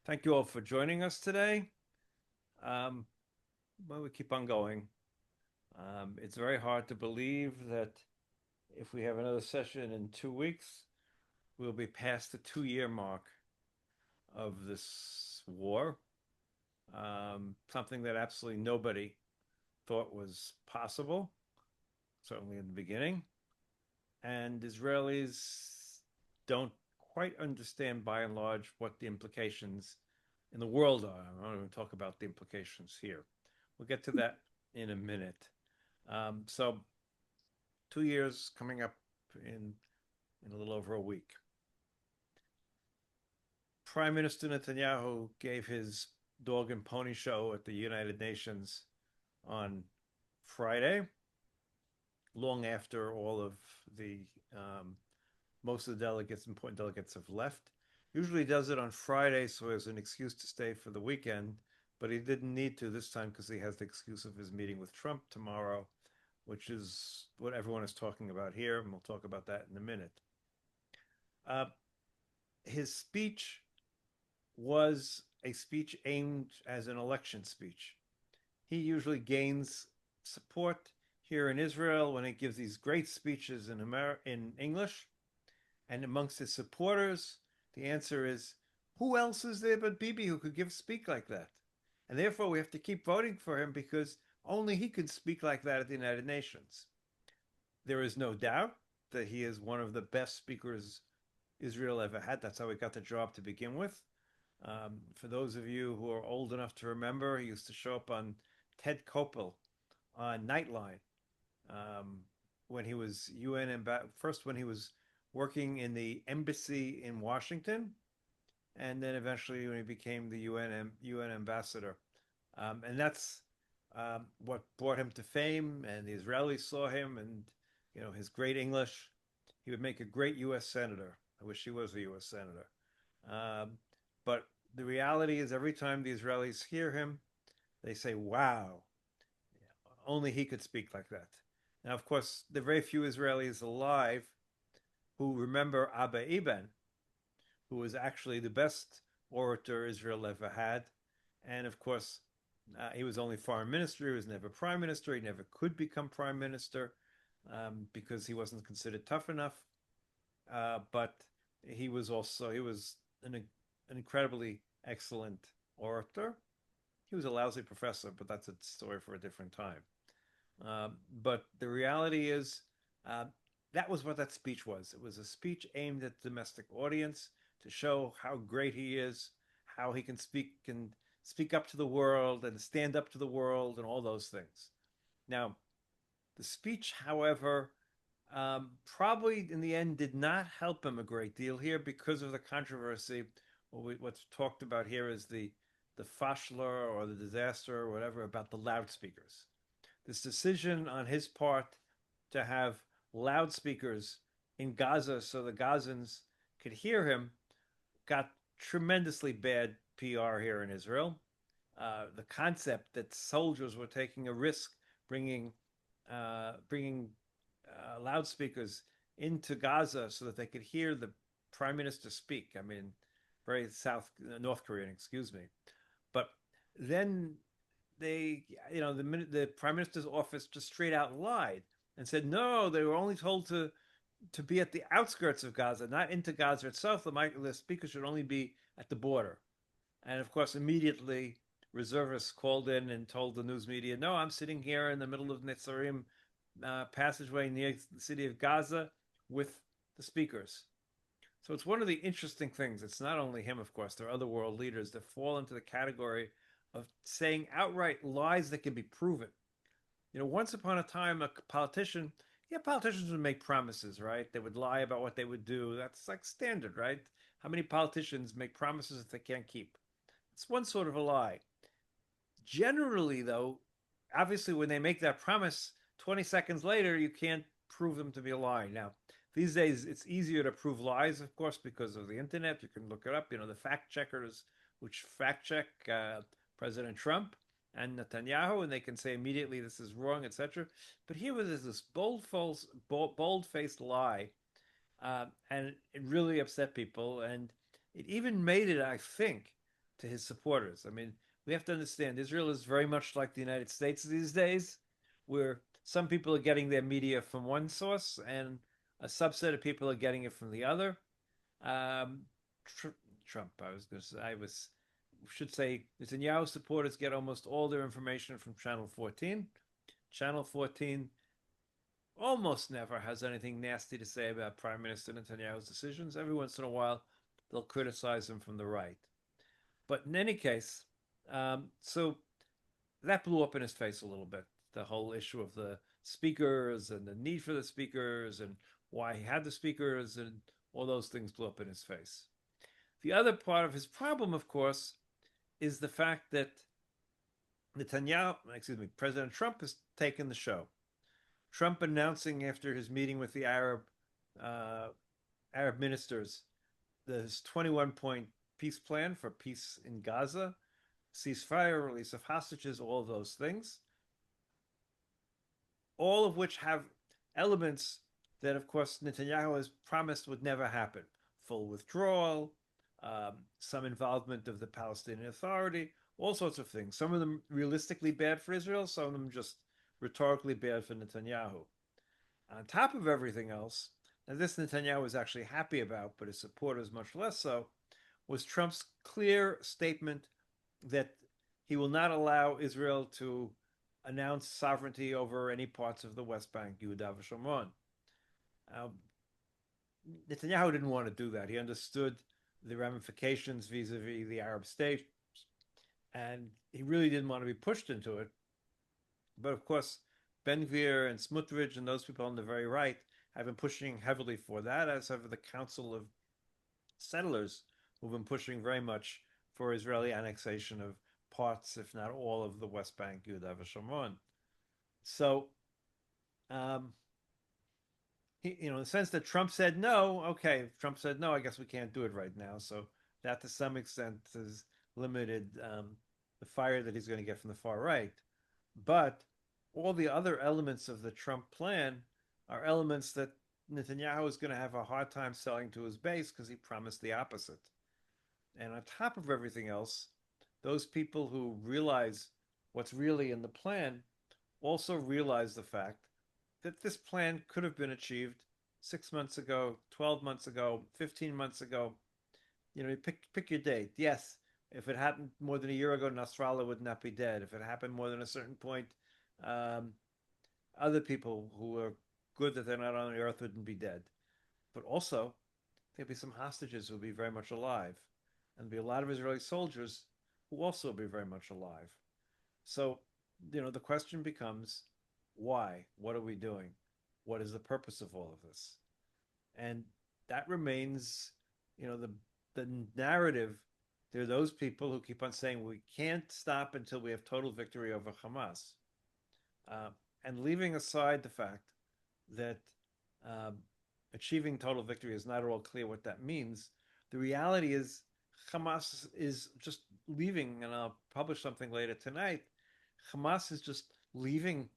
Thank you all for joining us today. Um, we keep on going. It's very hard to believe that if we have another session in 2 weeks, we'll be past the 2 year mark of this war. Something that absolutely nobody thought was possible, certainly in the beginning. And Israelis don't quite understand, by and large, what the implications in the world are. I don't even talk about the implications here. We'll get to that in a minute. So 2 years coming up in a little over a week. Prime Minister Netanyahu gave his dog and pony show at the United Nations on Friday, long after all of the most of the delegates, important delegates, have left. Usually does it on Friday, so as an excuse to stay for the weekend, but he didn't need to this time because he has the excuse of his meeting with Trump tomorrow, which is what everyone is talking about here, and we'll talk about that in a minute. Uh, his speech was a speech aimed as an election speech. He usually gains support here in Israel when he gives these great speeches in English, and amongst his supporters, the answer is, who else is there but Bibi who could speak like that? And therefore, we have to keep voting for him because only he could speak like that at the United Nations. There is no doubt that he is one of the best speakers Israel ever had. That's how he got the job to begin with. For those of you who are old enough to remember, he used to show up on Ted Koppel on Nightline when he was first when he was working in the embassy in Washington, and then eventually when he became the UN ambassador, and that's what brought him to fame. And the Israelis saw him, and his great English. He would make a great U.S. senator. I wish he was a U.S. senator. Um, but the reality is, every time the Israelis hear him, they say, "Wow, only he could speak like that." Now, of course, there are very few Israelis alive who remember Abba Eban, who was actually the best orator Israel ever had. And of course, he was only foreign minister. He was never prime minister. He never could become prime minister because he wasn't considered tough enough. But he was an incredibly excellent orator. He was a lousy professor, but that's a story for a different time. But the reality is, uh, that was what that speech was. It was a speech aimed at the domestic audience to show how great he is, how he can speak up to the world and stand up to the world and all those things. Now, the speech, however, probably in the end did not help him a great deal here because of the controversy. What's talked about here is the fashler or the disaster or whatever about the loudspeakers. This decision on his part to have loudspeakers in Gaza so the Gazans could hear him got tremendously bad PR here in Israel. The concept that soldiers were taking a risk bringing loudspeakers into Gaza so that they could hear the prime minister speak. I mean, very North Korean, excuse me. But then the prime minister's office just straight out lied and said no, they were only told to be at the outskirts of Gaza, not into Gaza itself. The speaker should only be at the border. And of course, immediately reservists called in and told the news media, no, I'm sitting here in the middle of Netzarim passageway near the city of Gaza with the speakers. So it's one of the interesting things. It's not only him, of course. There are other world leaders that fall into the category of saying outright lies that can be proven. Once upon a time, a politician, yeah, politicians would make promises, right? They would lie about what they would do. That's like standard, right? How many politicians make promises that they can't keep? It's one sort of a lie. Generally, though, obviously, when they make that promise, 20 seconds later, you can't prove them to be a lie. Now, these days, it's easier to prove lies, of course, because of the internet. You can look it up. The fact checkers, which fact check President Trump and Netanyahu, and they can say immediately this is wrong, etc. But here was this bold-faced lie, and it really upset people, and it even made it, I think, to his supporters. I mean, we have to understand Israel is very much like the United States these days, where some people are getting their media from one source and a subset of people are getting it from the other. Um, tr- Trump, I was going to say, I was should say Netanyahu supporters get almost all their information from Channel 14. Channel 14 almost never has anything nasty to say about Prime Minister Netanyahu's decisions. Every once in a while, they'll criticize him from the right. But in any case, so that blew up in his face a little bit. The whole issue of the speakers and the need for the speakers and why he had the speakers and all those things blew up in his face. The other part of his problem, of course, is the fact that President Trump has taken the show. Trump announcing after his meeting with the uh, Arab ministers this 21-point peace plan for peace in Gaza, ceasefire, release of hostages, all of those things, all of which have elements that, of course, Netanyahu has promised would never happen. Full withdrawal, some involvement of the Palestinian Authority, all sorts of things. Some of them realistically bad for Israel, some of them just rhetorically bad for Netanyahu. On top of everything else, and this Netanyahu was actually happy about, but his supporters much less so, was Trump's clear statement that he will not allow Israel to announce sovereignty over any parts of the West Bank, Yehuda v'Shomron. Netanyahu didn't want to do that. He understood the ramifications vis-a-vis the Arab states, and he really didn't want to be pushed into it. But of course, Ben Gvir and Smutrich and those people on the very right have been pushing heavily for that, as have the Council of Settlers, who've been pushing very much for Israeli annexation of parts, if not all, of the West Bank, Yehuda v'Shomron. So, in the sense that Trump said no, okay, Trump said no, I guess we can't do it right now. So that, to some extent, has limited the fire that he's going to get from the far right. But all the other elements of the Trump plan are elements that Netanyahu is going to have a hard time selling to his base because he promised the opposite. And on top of everything else, those people who realize what's really in the plan also realize the fact that this plan could have been achieved 6 months ago, 12 months ago, 15 months ago. You pick your date. Yes, if it happened more than a year ago, Nasrallah would not be dead. If it happened more than a certain point, other people who are good that they're not on the earth wouldn't be dead. But also, there'd be some hostages who would be very much alive. And there'd be a lot of Israeli soldiers who also would be very much alive. So, the question becomes, why? What are we doing? What is the purpose of all of this? And that remains, the narrative. There are those people who keep on saying we can't stop until we have total victory over Hamas, and leaving aside the fact that uh, achieving total victory is not at all clear what that means. The reality is Hamas is just leaving, and I'll publish something later tonight. Hamas is just leaving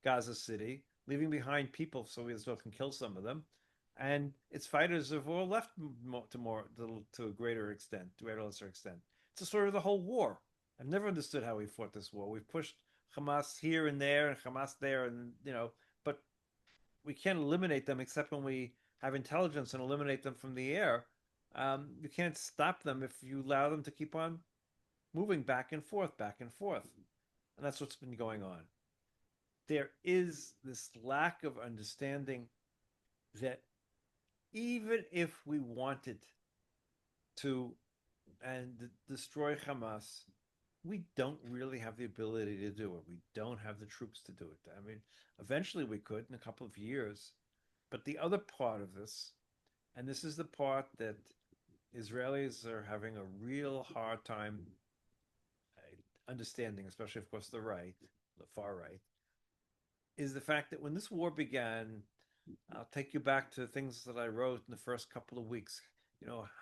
Gaza City, leaving behind people so Israel can kill some of them, and its fighters have all left to a greater extent, to a lesser extent. It's a story of the whole war. I've never understood how we fought this war. We've pushed Hamas here and there, and Hamas there, and but we can't eliminate them except when we have intelligence and eliminate them from the air. You can't stop them if you allow them to keep on moving back and forth, and that's what's been going on. There is this lack of understanding that even if we wanted to and destroy Hamas, we don't really have the ability to do it. We don't have the troops to do it. I mean, eventually we could in a couple of years. But the other part of this, and this is the part that Israelis are having a real hard time understanding, especially, of course, the far right, is the fact that when this war began, I'll take you back to things that I wrote in the first couple of weeks.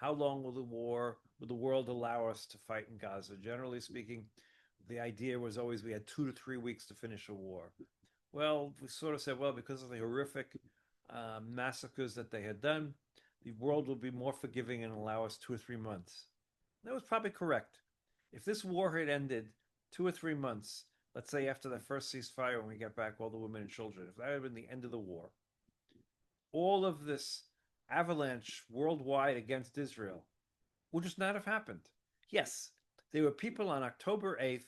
How long will the world allow us to fight in Gaza? Generally speaking, the idea was always we had 2 to 3 weeks to finish a war. Well, we sort of said, well, because of the horrific massacres that they had done, the world will be more forgiving and allow us 2 or 3 months. That was probably correct. If this war had ended 2 or 3 months, let's say after the first ceasefire, when we get back all the women and children, if that had been the end of the war, all of this avalanche worldwide against Israel would just not have happened. Yes, there were people on October 8th,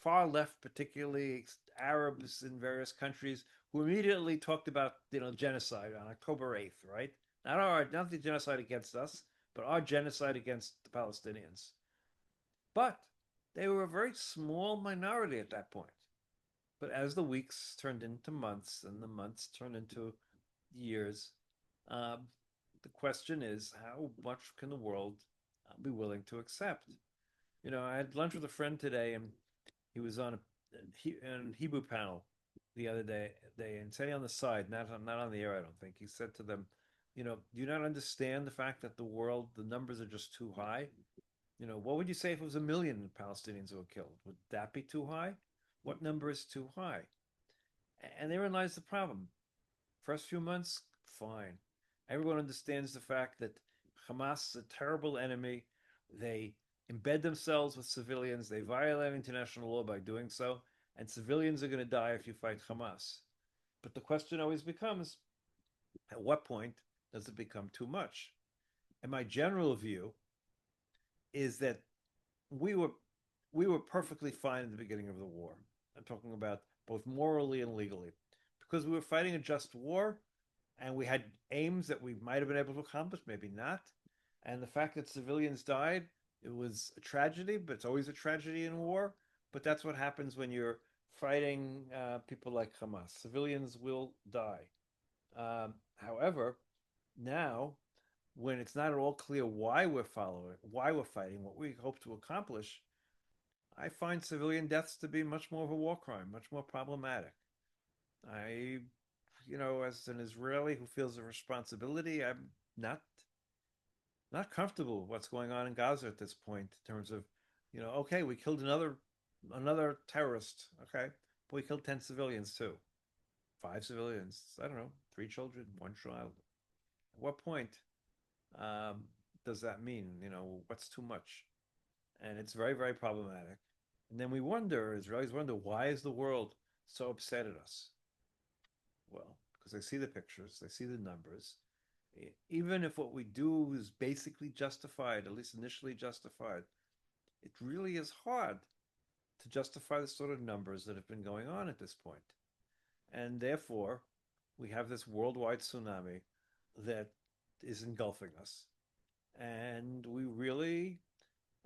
far left, particularly Arabs in various countries, who immediately talked about genocide on October 8th, right? Not the genocide against us, but our genocide against the Palestinians. But they were a very small minority at that point. But as the weeks turned into months and the months turned into years, um, the question is, how much can the world be willing to accept? I had lunch with a friend today, and he was on a Hebrew panel the other day, and said on the side, not on the air, I don't think. He said to them, do you not understand the fact that the numbers are just too high? What would you say if it was 1 million Palestinians who were killed? Would that be too high? What number is too high? And therein lies the problem. First few months, fine. Everyone understands the fact that Hamas is a terrible enemy. They embed themselves with civilians. They violate international law by doing so. And civilians are going to die if you fight Hamas. But the question always becomes, at what point does it become too much? And my general view is that we were we were perfectly fine at the beginning of the war. I'm talking about both morally and legally, because we were fighting a just war, and we had aims that we might have been able to accomplish, maybe not. And the fact that civilians died, it was a tragedy, but it's always a tragedy in war. But that's what happens when you're fighting people like Hamas. Civilians will die. However, now when it's not at all clear why we're fighting, what we hope to accomplish, I find civilian deaths to be much more of a war crime, much more problematic. I, as an Israeli who feels a responsibility, I'm not comfortable with what's going on in Gaza at this point in terms of, okay, we killed another terrorist, okay, but we killed 10 civilians too, 5 civilians, I don't know, 3 children, 1 child. At what point um, does that mean? What's too much? And it's very, very problematic. And then Israelis wonder, why is the world so upset at us? Well, because they see the pictures, they see the numbers. Even if what we do is basically justified, at least initially justified, it really is hard to justify the sort of numbers that have been going on at this point. And therefore, we have this worldwide tsunami that is engulfing us. And we really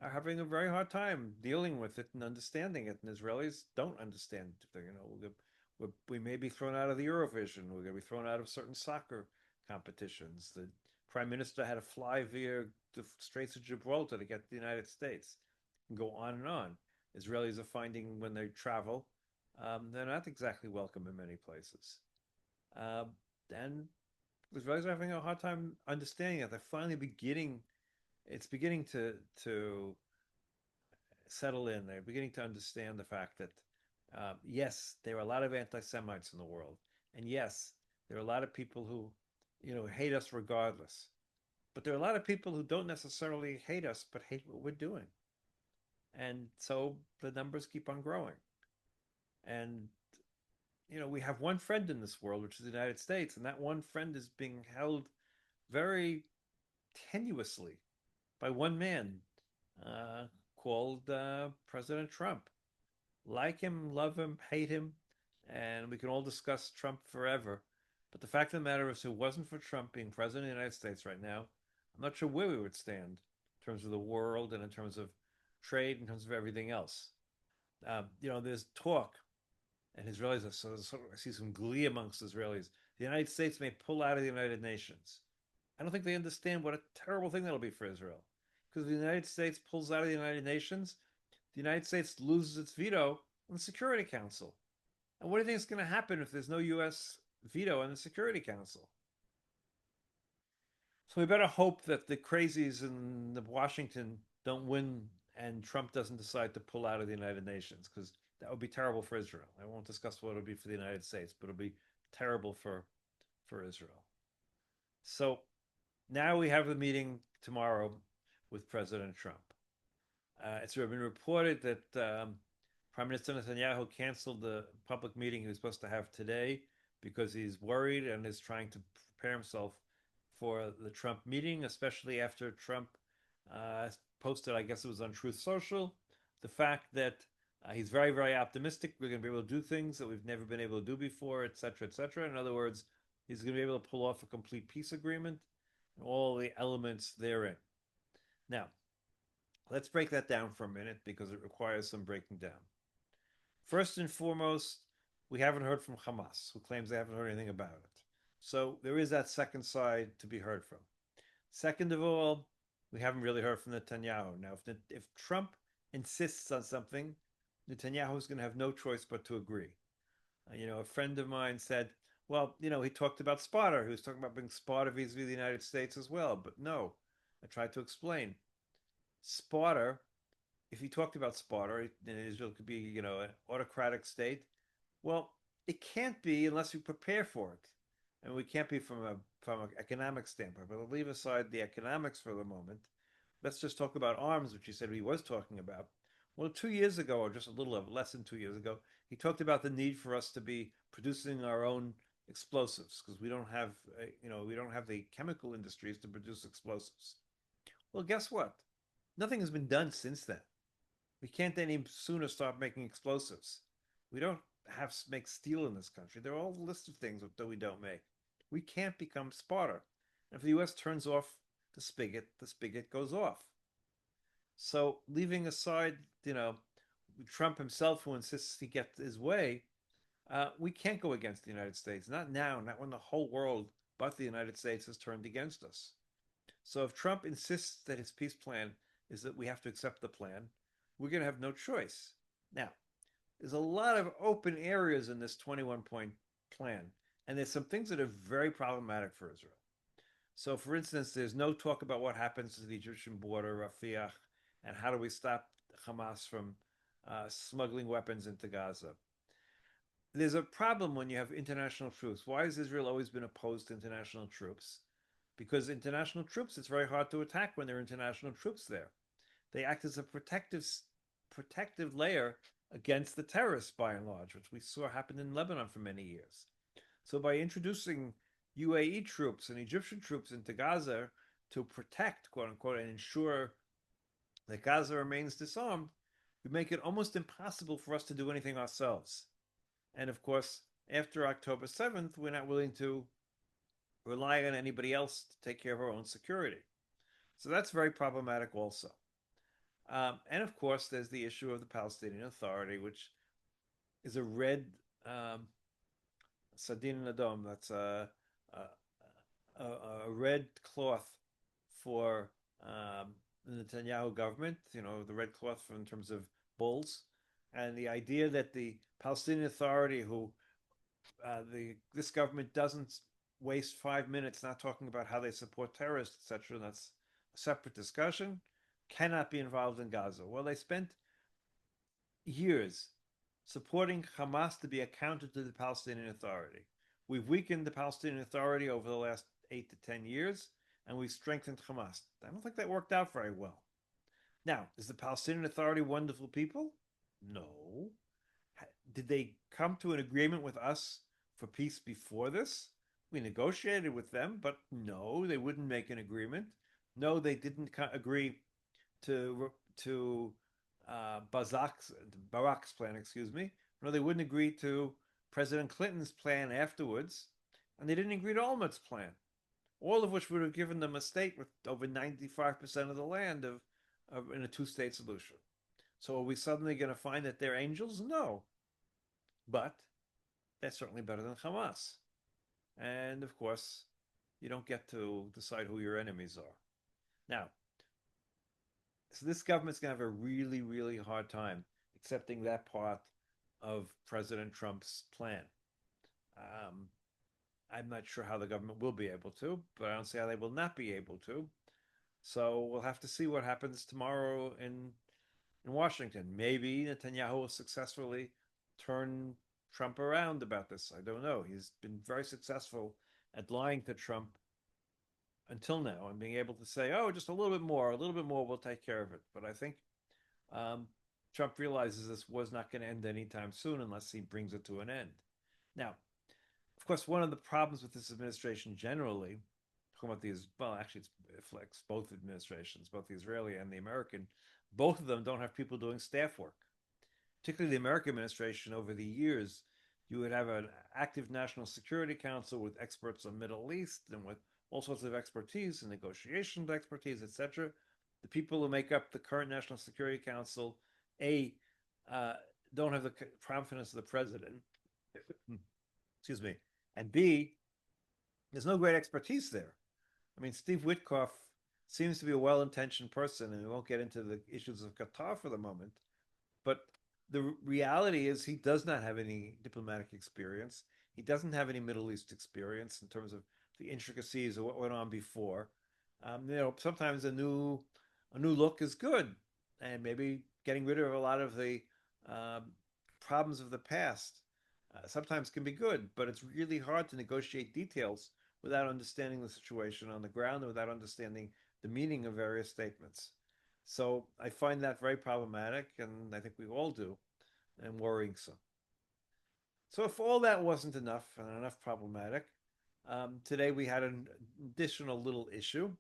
are having a very hard time dealing with it and understanding it. And Israelis don't understand. We may be thrown out of the Eurovision. We're going to be thrown out of certain soccer competitions. The Prime Minister had to fly via the Straits of Gibraltar to get to the United States, and go on and on. Israelis are finding when they travel, they're not exactly welcome in many places. Uh, and Israelis are having a hard time understanding that they're finally beginning. It's beginning to settle in. They're beginning to understand the fact that yes, there are a lot of anti-Semites in the world, and yes, there are a lot of people who, hate us regardless. But there are a lot of people who don't necessarily hate us, but hate what we're doing, and so the numbers keep on growing. And we have one friend in this world, which is the United States, and that one friend is being held very tenuously by one man uh, called President Trump. Like him, love him, hate him, and we can all discuss Trump forever. But the fact of the matter is, if it wasn't for Trump being president of the United States right now, I'm not sure where we would stand in terms of the world and in terms of trade, in terms of everything else. There's talk, and Israelis, I see some glee amongst Israelis. The United States may pull out of the United Nations. I don't think they understand what a terrible thing that'll be for Israel. Because if the United States pulls out of the United Nations, the United States loses its veto on the Security Council. And what do you think is going to happen if there's no U.S. veto on the Security Council? So we better hope that the crazies in Washington don't win and Trump doesn't decide to pull out of the United Nations, because that would be terrible for Israel. I won't discuss what it would be for the United States, but it'll be terrible for Israel. So now we have the meeting tomorrow with President Trump. It's been reported that Prime Minister Netanyahu canceled the public meeting he was supposed to have today because he's worried and is trying to prepare himself for the Trump meeting, especially after Trump posted, I guess it was on Truth Social, the fact that he's very, very optimistic we're going to be able to do things that we've never been able to do before, et cetera, et cetera. In other words, he's going to be able to pull off a complete peace agreement and all the elements therein. Now, let's break that down for a minute because it requires some breaking down. First and foremost, we haven't heard from Hamas, who claims they haven't heard anything about it. So there is that second side to be heard from. Second of all, we haven't really heard from Netanyahu. Now, if Trump insists on something, Netanyahu is going to have no choice but to agree. A friend of mine said, well, he talked about Sparta. He was talking about being Sparta vis-a-vis the United States as well. But no, I tried to explain. Sparta, if he talked about Sparta, Israel could be, an autocratic state. Well, it can't be unless you prepare for it. And we can't be from an economic standpoint. But I'll leave aside the economics for the moment. Let's just talk about arms, which he said he was talking about. Well, 2 years ago, or just a little less than 2 years ago, he talked about the need for us to be producing our own explosives because we don't have, we don't have the chemical industries to produce explosives. Well, guess what? Nothing has been done since then. We can't any sooner start making explosives. We don't have to make steel in this country. There are all a list of things that we don't make. We can't become Sparta. And if the U.S. turns off the spigot goes off. So leaving aside, Trump himself, who insists he gets his way, we can't go against the United States. Not now, not when the whole world but the United States has turned against us. So if Trump insists that his peace plan is that we have to accept the plan, we're going to have no choice. Now, there's a lot of open areas in this 21-point plan, and there's some things that are very problematic for Israel. So, for instance, there's no talk about what happens to the Egyptian border, Rafah, and how do we stop Hamas from smuggling weapons into Gaza. There's a problem when you have international troops. Why has Israel always been opposed to international troops? Because international troops, it's very hard to attack when there are international troops there. They act as a protective layer against the terrorists, by and large, which we saw happen in Lebanon for many years. So by introducing UAE troops and Egyptian troops into Gaza to protect, quote unquote, and ensure that Gaza remains disarmed, we make it almost impossible for us to do anything ourselves. And of course, after October 7th, we're not willing to rely on anybody else to take care of our own security. So that's very problematic also. And of course, there's the issue of the Palestinian Authority, which is a red Sadin Adom. That's a red cloth for the Netanyahu government. The red cloth in terms of bulls, and the idea that the Palestinian Authority, who this government doesn't waste 5 minutes not talking about how they support terrorists, etc. That's a separate discussion. Cannot be involved in Gaza. Well, they spent years supporting Hamas to be accounted to the Palestinian Authority. We've weakened the Palestinian Authority over the last 8 to 10 years, and we've strengthened Hamas. I don't think that worked out very well. Now, is the Palestinian Authority wonderful people? No. Did they come to an agreement with us for peace before this? We negotiated with them, but no, they wouldn't make an agreement. No, they didn't agree to Barak's plan, excuse me. No, they wouldn't agree to President Clinton's plan afterwards, and they didn't agree to Olmert's plan, all of which would have given them a state with over 95% of the land in a two-state solution. So are we suddenly going to find that they're angels? No. But that's certainly better than Hamas. And of course, you don't get to decide who your enemies are. Now, so this government's going to have a really, really hard time accepting that part of President Trump's plan. I'm not sure how the government will be able to, but I don't see how they will not be able to. So we'll have to see what happens tomorrow in Washington. Maybe Netanyahu will successfully turn Trump around about this. I don't know. He's been very successful at lying to Trump until now and being able to say, oh, just a little bit more, we'll take care of it. But I think Um, Trump realizes this was not going to end anytime soon unless he brings it to an end. Now, of course, one of the problems with this administration generally, talking about these, well, actually, it reflects both administrations, both the Israeli and the American. Both of them don't have people doing staff work. Particularly the American administration, over the years, you would have an active national security council with experts on Middle East and with all sorts of expertise and negotiation expertise, etc. The people who make up the current National Security Council, a uh, don't have the confidence of the president, excuse me, and b there's no great expertise there. I mean, Steve Witkoff seems to be a well-intentioned person, and we won't get into the issues of Qatar for the moment. But the reality is, he does not have any diplomatic experience. He doesn't have any Middle East experience in terms of the intricacies of what went on before. Sometimes a new look is good, and maybe getting rid of a lot of the um, problems of the past sometimes can be good. But it's really hard to negotiate details without understanding the situation on the ground and without understanding the meaning of various statements. So I find that very problematic, and I think we all do, and worrisome. So if all that wasn't enough and enough problematic, today we had an additional little issue.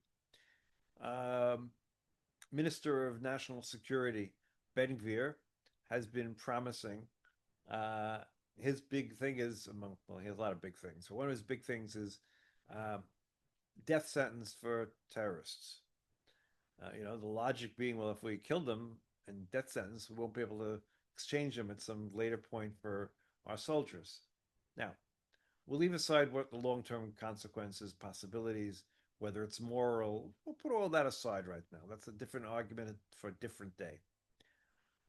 Um, Minister of National Security Ben Gvir has been promising. Uh, his big thing is well, he has a lot of big things. So one of his big things is uh, death sentence for terrorists. The logic being, well, if we kill them and death sentence, we won't be able to exchange them at some later point for our soldiers. Now, we'll leave aside what the long-term consequences, possibilities, whether it's moral. We'll put all that aside right now. That's a different argument for a different day.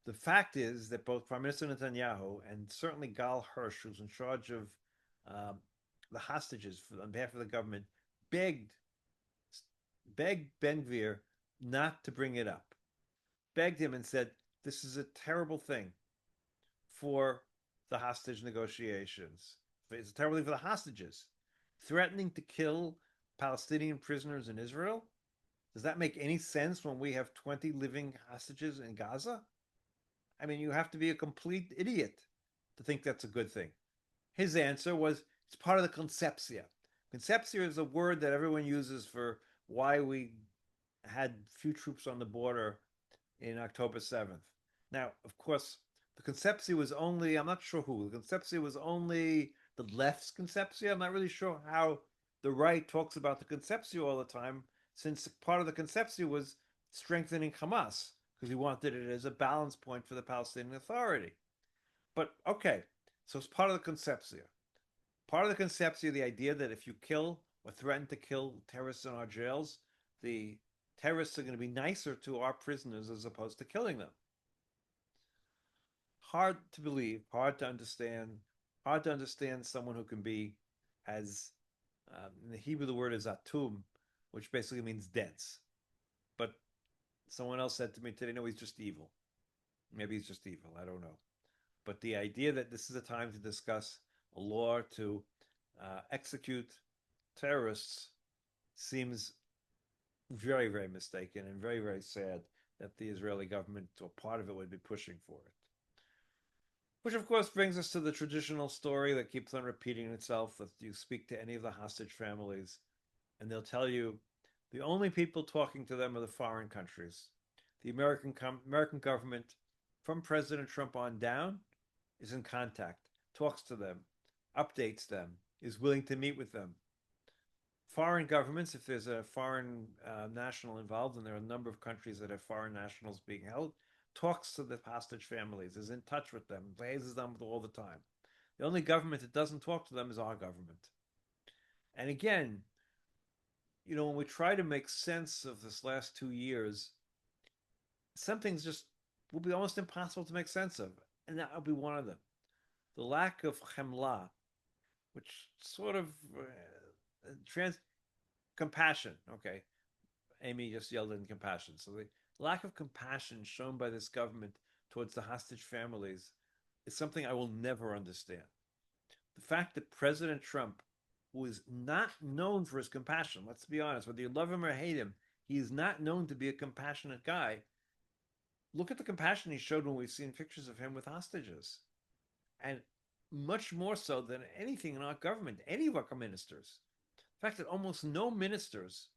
The fact is that both Prime Minister Netanyahu and certainly Gal Hirsch, who's in charge of um, the hostages on behalf of the government, begged begged Ben Gvir not to bring it up, begged him and said, this is a terrible thing for the hostage negotiations. It's a terrible thing for the hostages. Threatening to kill Palestinian prisoners in Israel? Does that make any sense when we have 20 living hostages in Gaza? I mean, you have to be a complete idiot to think that's a good thing. His answer was it's part of the concepcia. Concepcia is a word that everyone uses for why we had few troops on the border in October 7th. Now, of course, the Concepcia was only, I'm not sure who, the Concepcia was only the left's Concepcia. I'm not really sure how the right talks about the Concepcia all the time, since part of the Concepcia was strengthening Hamas, because he wanted it as a balance point for the Palestinian Authority. But okay, so it's part of the Concepcia. Part of the Concepcia, the idea that if you kill or threaten to kill terrorists in our jails, the terrorists are going to be nicer to our prisoners as opposed to killing them. Hard to believe, hard to understand someone who can be as, in the Hebrew, the word is atum, which basically means dense. But someone else said to me today, no, he's just evil. Maybe he's just evil. I don't know. But the idea that this is a time to discuss a law to execute terrorists seems very, very mistaken and very, very sad that the Israeli government or part of it would be pushing for it. Which, of course, brings us to the traditional story that keeps on repeating itself. That you speak to any of the hostage families, and they'll tell you the only people talking to them are the foreign countries. The American government, from President Trump on down, is in contact, talks to them, updates them, is willing to meet with them. Foreign governments, if there's a foreign national involved, and there are a number of countries that have foreign nationals being held, talks to the hostage families, is in touch with them, liaises them all the time. The only government that doesn't talk to them is our government. And again, when we try to make sense of this last 2 years, some things just will be almost impossible to make sense of. And that will be one of them. The lack of chemla, which sort of compassion. Okay, Amy just yelled in compassion. So the lack of compassion shown by this government towards the hostage families is something I will never understand. The fact that President Trump, who is not known for his compassion, let's be honest, whether you love him or hate him, he is not known to be a compassionate guy, look at the compassion he showed when we've seen pictures of him with hostages, and much more so than anything in our government, any of our ministers. The fact that almost no ministers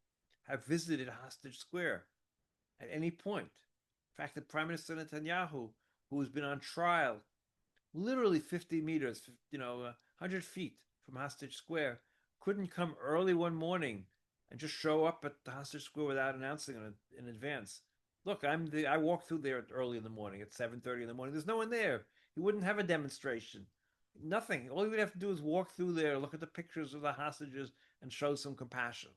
have visited Hostage Square at any point. The fact that Prime Minister Netanyahu, who has been on trial literally 50 meters, 100 feet from Hostage Square, couldn't come early one morning and just show up at the Hostage Square without announcing it in advance. Look, I walk through there early in the morning at 7:30 in the morning. There's no one there. He wouldn't have a demonstration. Nothing. All he would have to do is walk through there, look at the pictures of the hostages, and show some compassion.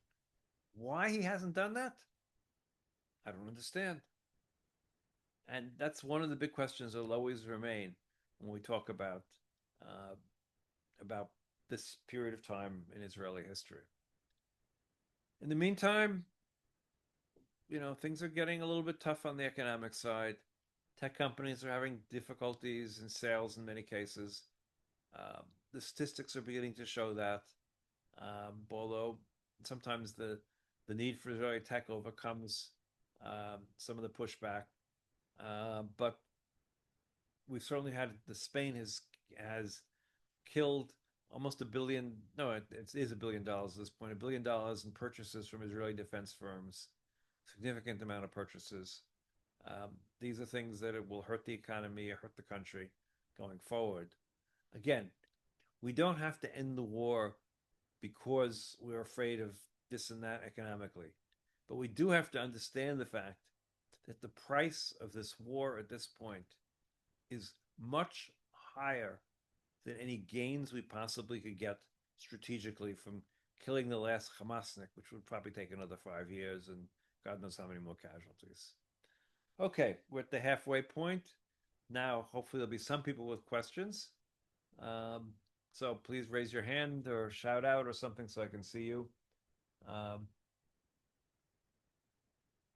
Why he hasn't done that? I don't understand. And that's one of the big questions that will always remain when we talk uh, about this period of time in Israeli history. In the meantime, things are getting a little bit tough on the economic side. Tech companies are having difficulties in sales in many cases. The statistics are beginning to show that, although sometimes the need for Israeli tech overcomes some of the pushback. But we've certainly had Spain has killed almost a billion. No, it is $1 billion at this point. $1 billion in purchases from Israeli defense firms. Significant amount of purchases. These are things that it will hurt the economy, hurt the country going forward. Again, we don't have to end the war because we're afraid of this and that economically, but we do have to understand the fact that the price of this war at this point is much higher than any gains we possibly could get strategically from killing the last Hamasnik, which would probably take another 5 years and God knows how many more casualties. Okay, we're at the halfway point. Now, hopefully, there'll be some people with questions. So please raise your hand or shout out or something so I can see you. Um,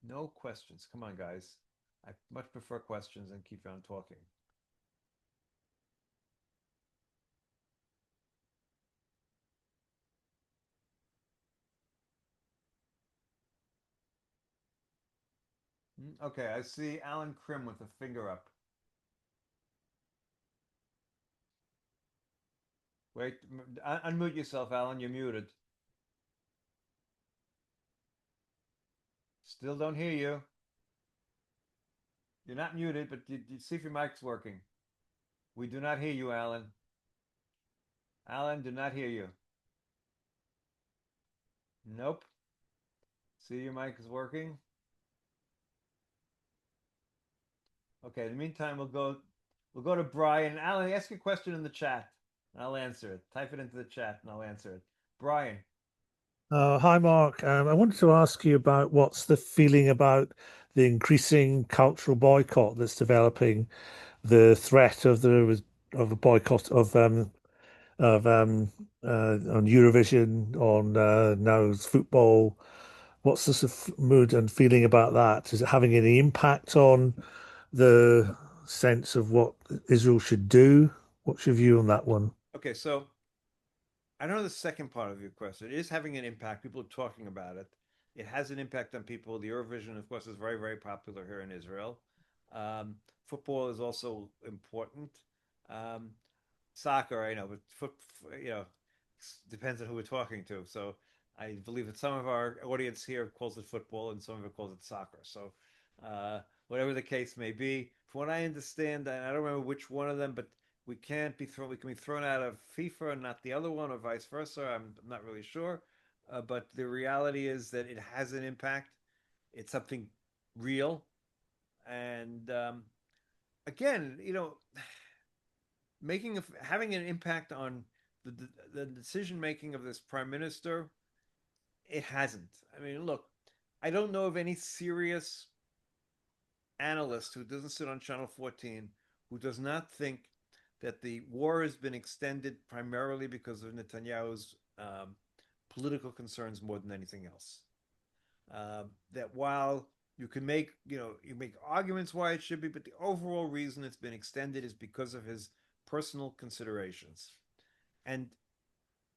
no questions. Come on, guys. I much prefer questions and keep on talking. Okay, I see Alan Krim with a finger up. Wait, unmute yourself, Alan. You're muted. Still don't hear you. You're not muted, but you see if your mic's working. We do not hear you, Alan. Alan, do not hear you. Nope. See your mic is working. Okay. In the meantime, we'll go to Brian. Alan, ask your question in the chat, and I'll answer it. Type it into the chat, and I'll answer it. Brian. Hi, Mark. I wanted to ask you about what's the feeling about the increasing cultural boycott that's developing, the threat of a boycott of on Eurovision, on now football. What's the sort of mood and feeling about that? Is it having any impact on the sense of what Israel should do? What's your view on that one? Okay, so I know the second part of your question. It is having an impact. People are talking about it. It has an impact on people. The Eurovision, of course, is very, very popular here in Israel. Um, Football is also important. Um, Soccer, I know, but depends on who we're talking to. So I believe that some of our audience here calls it football and some of it calls it soccer. So whatever the case may be, from what I understand, and I don't remember which one of them, but we can't be thrown. We can be thrown out of FIFA and not the other one, or vice versa. I'm not really sure, but the reality is that it has an impact. It's something real, and again, having an impact on the decision making of this prime minister. It hasn't. I mean, look, I don't know of any serious analyst who doesn't sit on Channel 14 who does not think that the war has been extended primarily because of Netanyahu's political concerns more than anything else. That while you make arguments why it should be, but the overall reason it's been extended is because of his personal considerations. And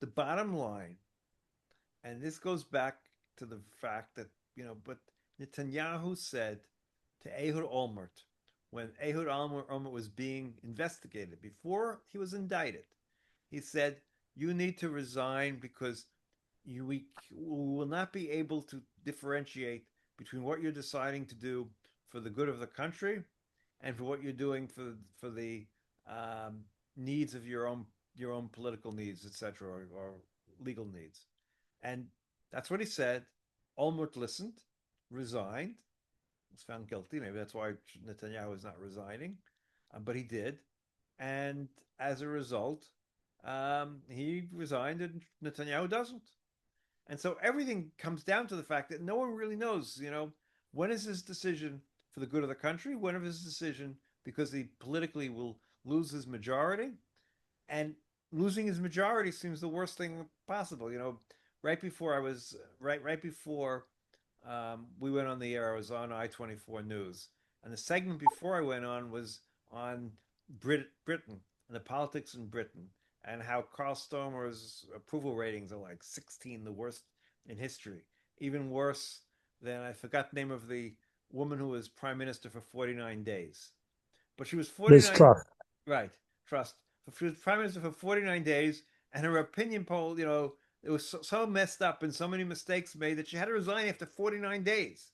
the bottom line, and this goes back to the fact that, but Netanyahu said to Ehud Olmert, when Ehud Olmert was being investigated, before he was indicted, he said, "You need to resign because we will not be able to differentiate between what you're deciding to do for the good of the country and for what you're doing for the um, needs of your own political needs, etc., or legal needs." And that's what he said. Olmert listened, resigned, was found guilty. Maybe that's why Netanyahu is not resigning, but he did. And as a result, he resigned, and Netanyahu doesn't. And so everything comes down to the fact that no one really knows, when is his decision for the good of the country? When is his decision because he politically will lose his majority? And losing his majority seems the worst thing possible. Right before I was right before we went on the air, I was on I-24 News, and the segment before I went on was on Britain and the politics in Britain, and how Carl Stomer's approval ratings are like 16, the worst in history, even worse than, I forgot the name of the woman who was prime minister for 49 days, but she was Liz 49, Truss. right? Trust. She was prime minister for 49 days, and her opinion poll, it was so messed up and so many mistakes made that she had to resign after 49 days.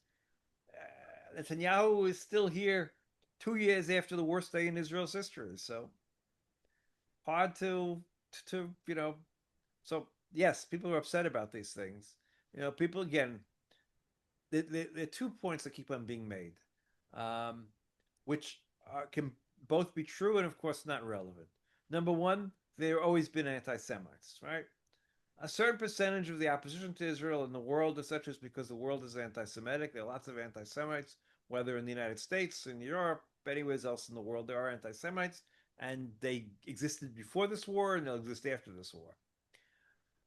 Netanyahu is still here 2 years after the worst day in Israel's history. So hard to. So yes, people are upset about these things. People, again, there are 2 points that keep on being made, um, which can both be true and, of course, not relevant. Number one, there have always been anti-Semites, right? A certain percentage of the opposition to Israel in the world, etc., is because the world is anti-Semitic. There are lots of anti-Semites, whether in the United States, in Europe, anywhere else in the world, there are anti-Semites, and they existed before this war, and they'll exist after this war.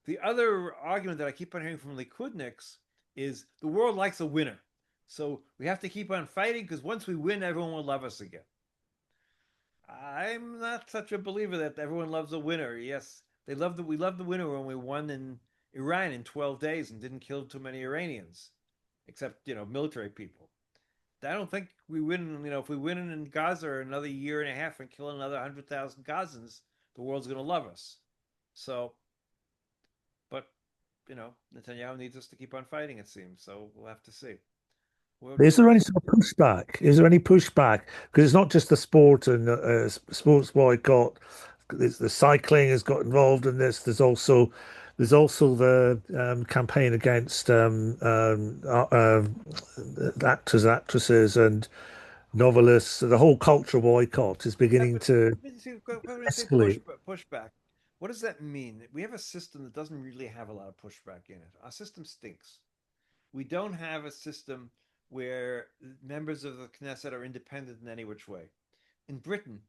The other argument that I keep on hearing from Likudniks is the world likes a winner. So we have to keep on fighting because once we win, everyone will love us again. I'm not such a believer that everyone loves a winner. Yes, we loved the winner when we won in Iran in 12 days and didn't kill too many Iranians, except, military people. I don't think we win, if we win in Gaza another year and a half and kill another 100,000 Gazans, the world's going to love us. So, but, Netanyahu needs us to keep on fighting, it seems. So we'll have to see. Is there any sort of pushback? Is there any pushback? Because it's not just the sport and sports boycott. The cycling has got involved in this. There's also the campaign against actors, actresses, and novelists. The whole cultural boycott is Yeah, beginning but to when we say escalate. pushback, what does that mean? We have a system that doesn't really have a lot of pushback in it. Our system stinks. We don't have a system where members of the Knesset are independent in any which way. In Britain,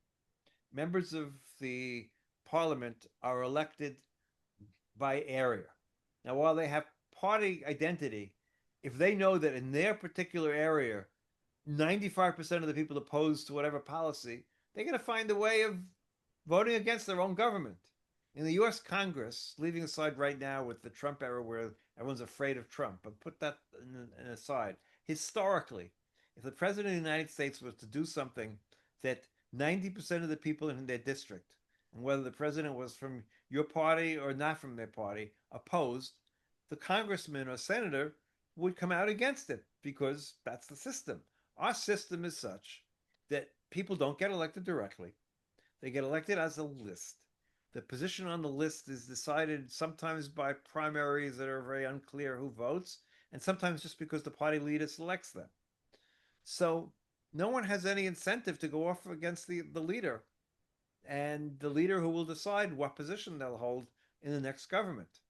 members of the parliament are elected by area. Now, while they have party identity, if they know that in their particular area 95% of the people opposed to whatever policy, they're going to find a way of voting against their own government. In the US Congress, leaving aside right now with the Trump era where everyone's afraid of Trump, but put that aside, historically, if the president of the United States was to do something that 90% of the people in their district, and whether the president was from your party or not from their party, opposed, the congressman or senator would come out against it because that's the system. Our system is such that people don't get elected directly. They get elected as a list. The position on the list is decided sometimes by primaries that are very unclear who votes, and sometimes just because the party leader selects them. So no one has any incentive to go off against the leader, and the leader who will decide what position they'll hold in the next government.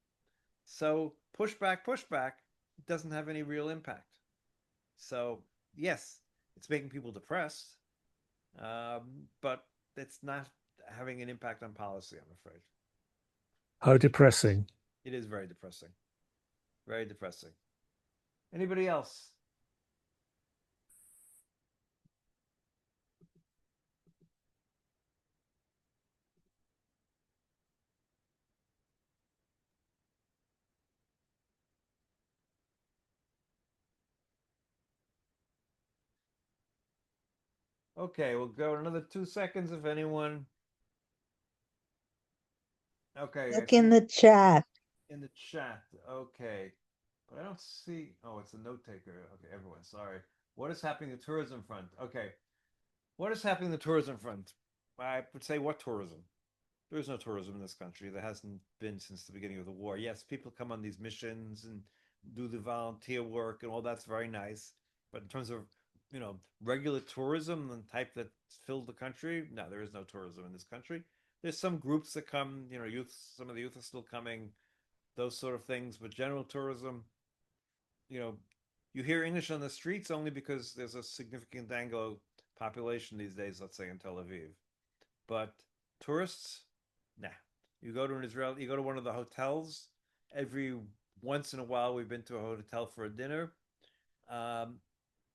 So pushback doesn't have any real impact. So yes, it's making people depressed, but it's not having an impact on policy, I'm afraid. How depressing. It is very depressing. Very depressing. Anybody else? Okay, we'll go another 2 seconds if anyone. Okay, I Look in see the chat. in the chat. Okay, but I don't see. Oh, it's a note taker. Okay, everyone, sorry. What is happening to tourism front? Okay, what is happening to the tourism front? I would say what tourism? There is no tourism in this country. There hasn't been since the beginning of the war. Yes, people come on these missions and do the volunteer work and all that's very nice. But in terms of, regular tourism and type that filled the country, no, there is no tourism in this country. There's some groups that come, youth, some of the youth are still coming, those sort of things. But general tourism, you know, you hear English on the streets only because there's a significant Anglo population these days, let's say in Tel Aviv. But tourists, nah. You go to an Israel, you go to one of the hotels. Every once in a while, we've been to a hotel for a dinner. Um,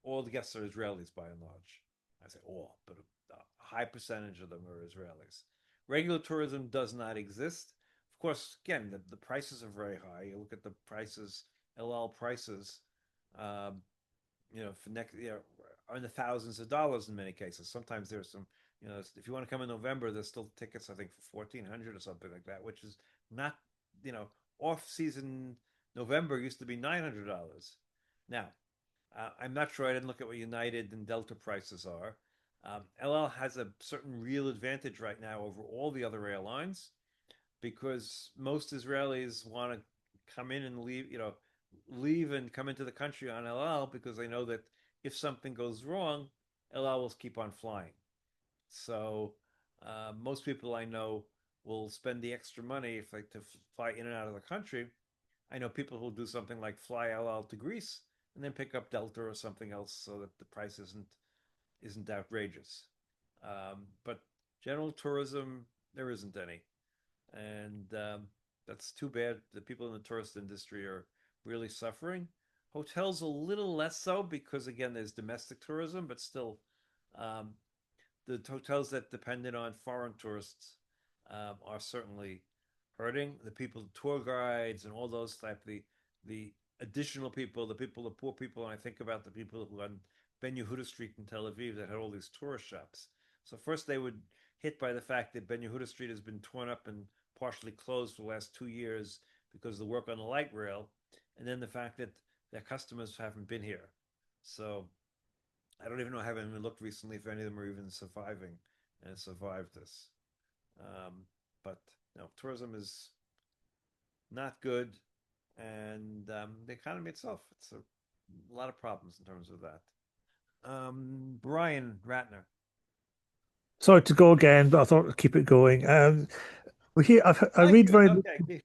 all the guests are Israelis by and large. I say all, but a high percentage of them are Israelis. Regular tourism does not exist. Of course, again, the prices are very high. You look at the prices, LL prices. Um, for next, are in the thousands of dollars in many cases. Sometimes there's some, if you want to come in November, there's still tickets, I think, for 1,400 or something like that, which is not, off season. November used to be $900. Now, I'm not sure. I didn't look at what United and Delta prices are. LL has a certain real advantage right now over all the other airlines because most Israelis want to come in and leave, leave and come into the country on LL because they know that if something goes wrong, LL will keep on flying. So most people I know will spend the extra money if to fly in and out of the country. I know people who will do something like fly LL to Greece and then pick up Delta or something else so that the price isn't outrageous. But general tourism, there isn't any, and that's too bad. The people in the tourist industry are really suffering. Hotels a little less so because again, there's domestic tourism, but still, um, the hotels that depended on foreign tourists are certainly hurting. The people, the tour guides, and all those type the additional people, the poor people, and I think about the people who on Ben Yehuda Street in Tel Aviv that had all these tourist shops. So first they would hit by the fact that Ben Yehuda Street has been torn up and partially closed for the last 2 years because of the work on the light rail, and then the fact that their customers haven't been here. So I don't even know. I haven't even looked recently if any of them are even surviving and survived this. Um, but no, tourism is not good, and the economy itself, it's a lot of problems in terms of that. Brian Ratner. Sorry to go again, but I thought I'd keep it going. We hear, I Like read you. very Okay.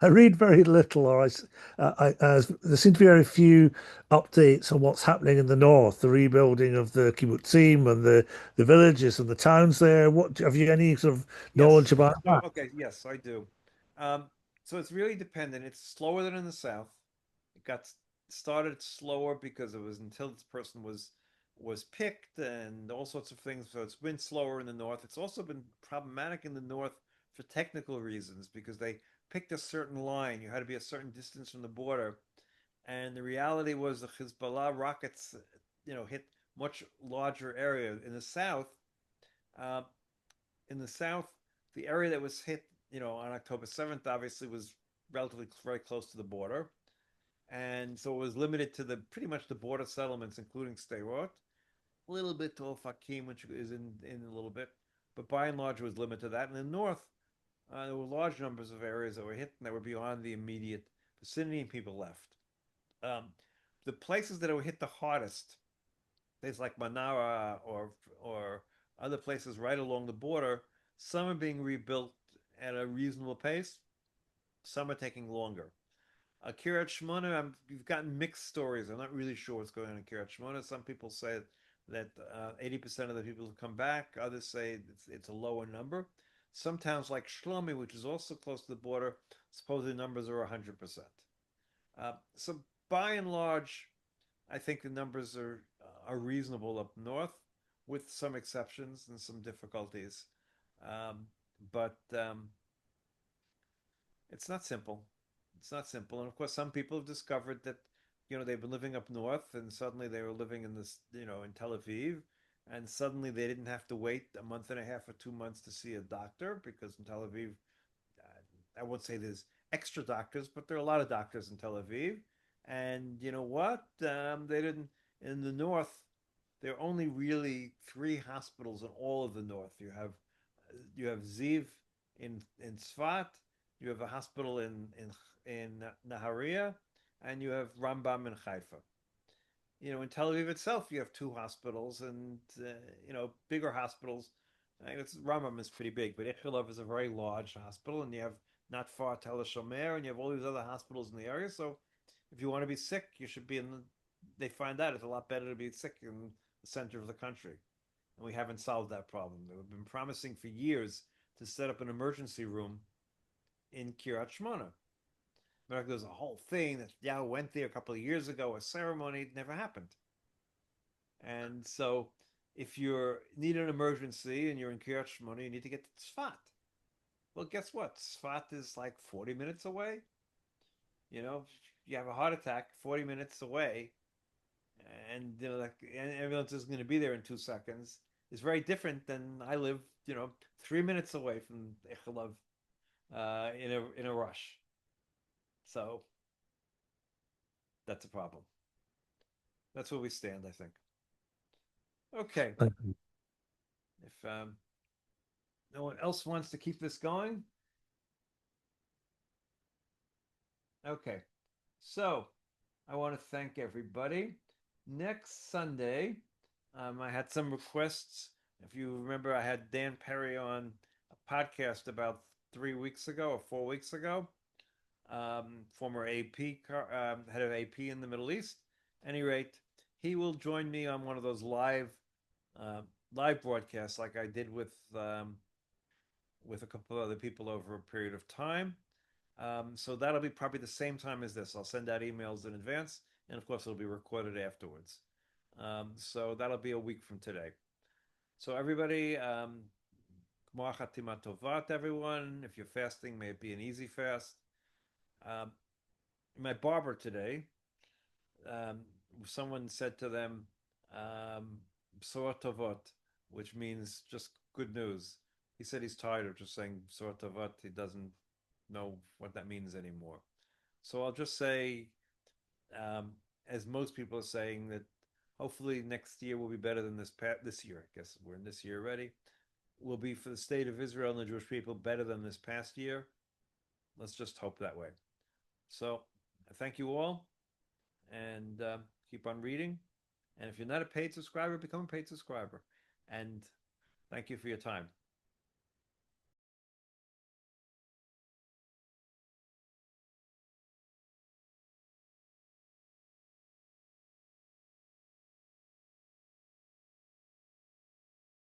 I read very little, or there seem to be very few updates on what's happening in the north, the rebuilding of the kibbutzim and the villages and the towns there. What have you any sort of knowledge Yes. about Oh, that? okay. Yes, I do. Um, so it's really dependent. It's slower than in the South. It got started slower because it was until this person was picked and all sorts of things. So it's been slower in the North. It's also been problematic in the North for technical reasons because they picked a certain line. You had to be a certain distance from the border, and the reality was the Hezbollah rockets, hit much larger area in the South. Uh, in the South, the area that was hit, on October 7th, obviously was relatively very close to the border. And so it was limited to the pretty much the border settlements, including Sderot, a little bit to Ofakim, which is in a little bit. But by and large, it was limited to that. In the north, there were large numbers of areas that were hit and that were beyond the immediate vicinity, and people left. Um, the places that were hit the hardest, places like Manara or other places right along the border, some are being rebuilt at a reasonable pace. Some are taking longer. Kiryat Shmona, you've gotten mixed stories. I'm not really sure what's going on in Kiryat Shmona. Some people say that 80% of the people have come back. Others say it's a lower number. Some towns like Shlomi, which is also close to the border, supposedly numbers are 100%. So by and large, I think the numbers are reasonable up north, with some exceptions and some difficulties. But it's not simple. It's not simple, and of course, some people have discovered that they've been living up north, and suddenly they were living in this, in Tel Aviv, and suddenly they didn't have to wait a month and a half or 2 months to see a doctor because in Tel Aviv, I won't say there's extra doctors, but there are a lot of doctors in Tel Aviv. And you know what? They didn't in the north. There are only really three hospitals in all of the north. You have Ziv in Sfat, you have a hospital in Naharia, and you have Rambam in Haifa. In Tel Aviv itself, you have two hospitals, and bigger hospitals. Rambam is pretty big, but Ichilov is a very large hospital, and you have not far Tel Shomer, and you have all these other hospitals in the area. So, if you want to be sick, you should be in the. They find out it's a lot better to be sick in the center of the country, and we haven't solved that problem. They've been promising for years to set up an emergency room in Kiryat Shmona. There's a whole thing that Yahoo went there a couple of years ago, a ceremony, it never happened. And so if you need an emergency and you're in Kiryat Shmona, you need to get to Tzfat. Well, guess what? Tzfat is like 40 minutes away. You have a heart attack 40 minutes away, and and ambulance is going to be there in 2 seconds. It's very different than I live, 3 minutes away from Echelov, in a rush. So that's a problem. That's where we stand, I think. Okay. Thank you. If no one else wants to keep this going, okay. So I want to thank everybody. Next Sunday, I had some requests. If you remember, I had Dan Perry on a podcast about 3 weeks ago or 4 weeks ago. Former AP head of AP in the Middle East. At any rate, he will join me on one of those live broadcasts like I did with a couple of other people over a period of time. So that'll be probably the same time as this. I'll send out emails in advance, and of course, it'll be recorded afterwards. So that'll be a week from today. So everybody, Gmar Chatima Tovat, everyone. If you're fasting, may it be an easy fast. My barber today, um, someone said to them, Bsorot Tovot, which means just good news. He said he's tired of just saying Bsorot Tovot. He doesn't know what that means anymore. So I'll just say, as most people are saying, that hopefully next year will be better than this year. I guess we're in this year already. Will be for the state of Israel and the Jewish people better than this past year. Let's just hope that way. So thank you all, and keep on reading. And if you're not a paid subscriber, become a paid subscriber. And thank you for your time.